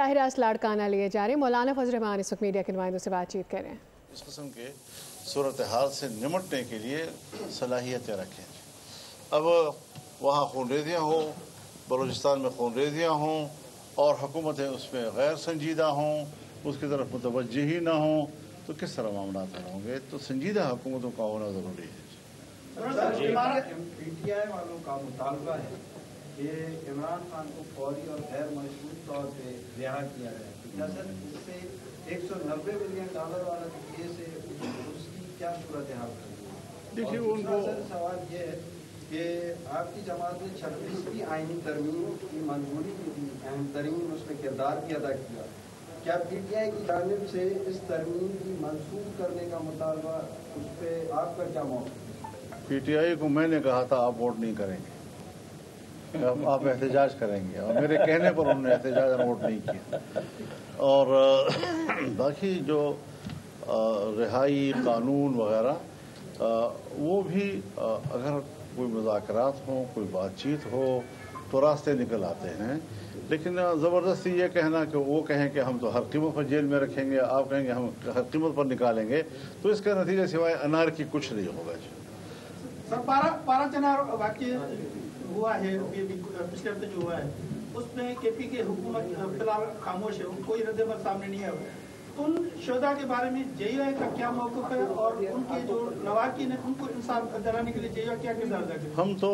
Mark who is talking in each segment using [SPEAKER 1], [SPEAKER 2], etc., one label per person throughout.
[SPEAKER 1] راست لاڑکانہ لیے جا رہے مولانا فضل الرحمان اس وقت میڈیا کے نمائندوں سے بات چیت کریں۔
[SPEAKER 2] اس قسم کے صورتحال سے نمٹنے کے لیے صلاحیتیں رکھیں۔ اب وہاں خون ریزیاں ہوں، بلوچستان میں خون ریزیاں ہوں اور حکومتیں اس میں غیر سنجیدہ ہوں، اس کی طرف متوجہ ہی نہ ہوں، تو کس طرح معاملات حل ہوں گے؟ تو سنجیدہ حکومتوں کا ہونا ضروری ہے۔
[SPEAKER 3] پی ٹی آئی والوں کا مطالبہ ہے کہ عمران خان کو فوری اور غیر مشروط طور پہ رہا کیا جائے۔ سر اس سے $190 ملین والا کیس ہے، اس کی کیا صورتحال ہے؟
[SPEAKER 2] دیکھیے ان کو
[SPEAKER 3] سوال یہ ہے کہ آپ کی جماعت نے 26 آئینی ترمیم کی منظوری کی تھی، اہم ترین اس میں کردار بھی ادا کیا۔ کیا پی ٹی آئی کی جانب سے اس ترمیم کی منسوخ کرنے کا مطالبہ، اس پہ آپ کا کیا موقف ہے؟
[SPEAKER 2] پی ٹی آئی کو میں نے کہا تھا آپ ووٹ نہیں کریں گے، آپ احتجاج کریں گے، اور میرے کہنے پر انہوں نے احتجاج اور ووٹ نہیں کیا۔ اور باقی جو رہائی قانون وغیرہ وہ بھی اگر کوئی مذاکرات ہوں، کوئی بات چیت ہو تو راستے نکل آتے ہیں، لیکن زبردستی یہ کہنا کہ وہ کہیں کہ ہم تو ہر قیمت پر جیل میں رکھیں گے، آپ کہیں گے ہم ہر قیمت پر نکالیں گے، تو اس کا نتیجہ سوائے انار کی کچھ نہیں ہوگا۔
[SPEAKER 4] سر پارا چنار واقع ہوا ہے، پچھلے ہفتے جو ہوا ہے اس میں کے پی کی حکومت فی الحال خاموش ہے، کوئی رد عمل سامنے نہیں آیا۔ ان شہداء کے بارے میں جے آئی کا کیا موقف ہے اور ان کے جو لواحقین ہیں ان کو انصاف دلانے کے لیے جے آئی کیا کردار ادا کرے؟
[SPEAKER 2] ہم تو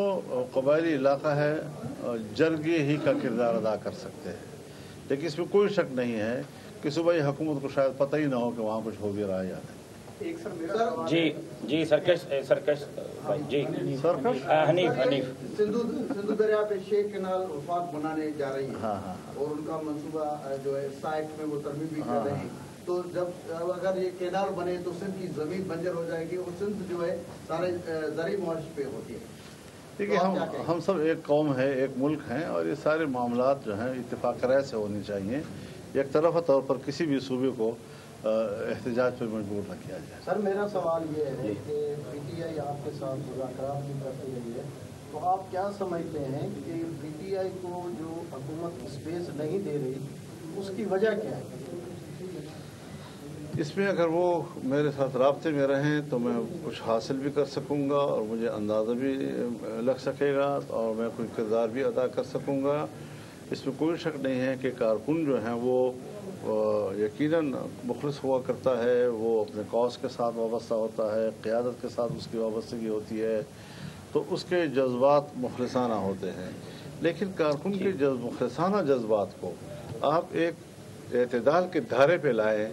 [SPEAKER 2] قبائلی علاقہ ہے، جرگے ہی کا کردار ادا کر سکتے ہیں، لیکن اس میں کوئی شک نہیں ہے کہ صوبائی حکومت کو شاید پتہ ہی نہ ہو کہ وہاں کچھ ہو بھی رہا ہے یا نہیں۔
[SPEAKER 5] جی سرکش حنیف
[SPEAKER 3] سندھو دریا پہ 6 کینال وفاق بنانے جا رہی ہے اور ان کا منصوبہ جو ہے سائٹ میں وہ ترمیم بھی کر رہے ہیں، تو جب اگر یہ کینال بنے تو سندھ کی زمین بنجر ہو جائے گی اور سندھ جو ہے سارے زرعی معاش پہ ہوتی ہے۔
[SPEAKER 2] دیکھیے ہم سب ایک قوم ہے، ایک ملک ہیں، اور یہ سارے معاملات جو ہیں اتفاق رائے سے ہونے چاہیے، ایک طرفہ طور پر کسی بھی صوبے کو احتجاج پر مجبور نہ کیا جائے۔
[SPEAKER 3] سر میرا سوال یہ ہے کہ پی ٹی آئی آپ کے ساتھ مذاکرات بھی کرتی رہی ہے، تو آپ کیا سمجھتے ہیں کہ پی ٹی آئی کو جو حکومت اسپیس نہیں دے رہی اس کی وجہ کیا ہے؟
[SPEAKER 2] اس میں اگر وہ میرے ساتھ رابطے میں رہیں تو میں کچھ حاصل بھی کر سکوں گا اور مجھے اندازہ بھی لگ سکے گا اور میں کوئی کردار بھی ادا کر سکوں گا۔ اس میں کوئی شک نہیں ہے کہ کارکن جو ہیں وہ یقیناً مخلص ہوا کرتا ہے، وہ اپنے کاز کے ساتھ وابستہ ہوتا ہے، قیادت کے ساتھ اس کی وابستگی ہوتی ہے، تو اس کے جذبات مخلصانہ ہوتے ہیں، لیکن کارکن کے مخلصانہ جذبات کو آپ ایک اعتدال کے دھارے پہ لائیں،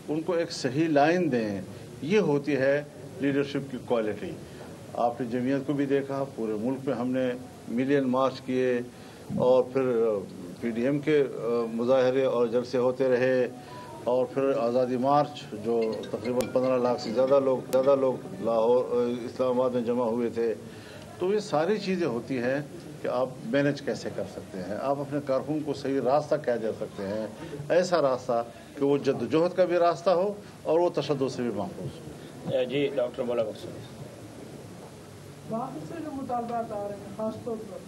[SPEAKER 2] ان کو ایک صحیح لائن دیں، یہ ہوتی ہے لیڈرشپ کی کوالٹی۔ آپ نے جمعیت کو بھی دیکھا، پورے ملک میں ہم نے ملین مارچ کیے اور پھر پی ڈی ایم کے مظاہرے اور جلسے ہوتے رہے، اور پھر آزادی مارچ جو تقریباً 15 لاکھ سے زیادہ لوگ لاہور اسلام آباد میں جمع ہوئے تھے۔ تو یہ ساری چیزیں ہوتی ہیں کہ آپ مینج کیسے کر سکتے ہیں، آپ اپنے کارکن کو صحیح راستہ کیا دے سکتے ہیں، ایسا راستہ کہ وہ جدوجہد کا بھی راستہ ہو اور وہ تشدد سے بھی محفوظ ہو۔
[SPEAKER 5] جی ڈاکٹر مولا بخش
[SPEAKER 4] وہاں سے جو مطالبات آ رہے ہیں خاص طور پر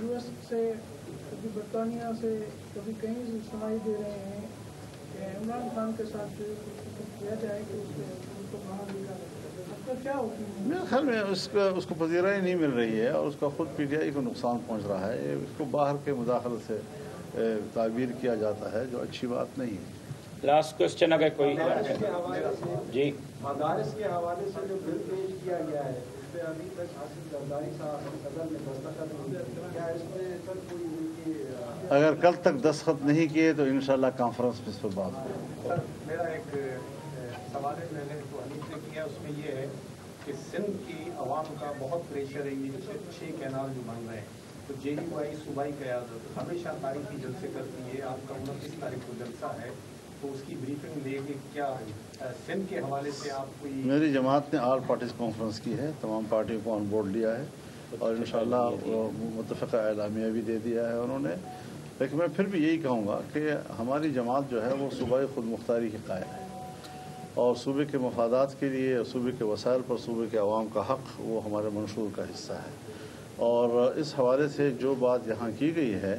[SPEAKER 4] یو ایس سے، کبھی برطانیہ سے، کبھی کہیں سے سنائی دے رہے ہیں کہ عمران خان کے ساتھ جو کیا جائے کہ اس کو باہر لیا جائے، اس کا کیا ہوتی ہے؟
[SPEAKER 2] میرے خیال میں اس کو پذیرائی نہیں مل رہی ہے اور اس کا خود پی ٹی آئی کو نقصان پہنچ رہا ہے۔ اس کو باہر کے مداخلت سے تعبیر کیا جاتا ہے جو اچھی بات نہیں ہے۔
[SPEAKER 5] لاسٹ کوشچن اگر کوئی جی
[SPEAKER 3] مدارس کے حوالے سے جو بل پیش کیا گیا ہے اس پہ ابھی تک حاصل زرداری صاحب صدر نے دستخط نہیں کیا، کیا اس میں سر کوئی ان کی
[SPEAKER 2] اگر کل تک دستخط نہیں کیے تو انشاءاللہ کانفرنس میں اس پر بات ہوگی۔
[SPEAKER 6] سر میرا ایک سوال ہے، میں نے جو حنیف سے کیا اس میں یہ ہے کہ سندھ کی عوام کا بہت پریشر ہے، یہ 6 کینال جو بن رہے ہیں، تو جے یو آئی صوبائی قیادت ہمیشہ تاریخی جلسے کرتی ہے، آپ کا 29 تاریخ کو جلسہ ہے، تو اس کی بریفنگ لے کے کیا سندھ کے حوالے سے آپ کوئی؟
[SPEAKER 2] میری جماعت نے آل پارٹیز کانفرنس کی ہے، تمام پارٹیوں کو آن بورڈ لیا ہے اور انشاءاللہ متفقہ اعلامیہ بھی دے دیا ہے انہوں نے، لیکن میں پھر بھی یہی کہوں گا کہ ہماری جماعت جو ہے وہ صوبائی خود مختاری کی قائل ہے اور صوبے کے مفادات کے لیے، صوبے کے وسائل پر صوبے کے عوام کا حق وہ ہمارے منشور کا حصہ ہے، اور اس حوالے سے جو بات یہاں کی گئی ہے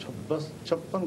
[SPEAKER 2] 56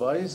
[SPEAKER 2] 22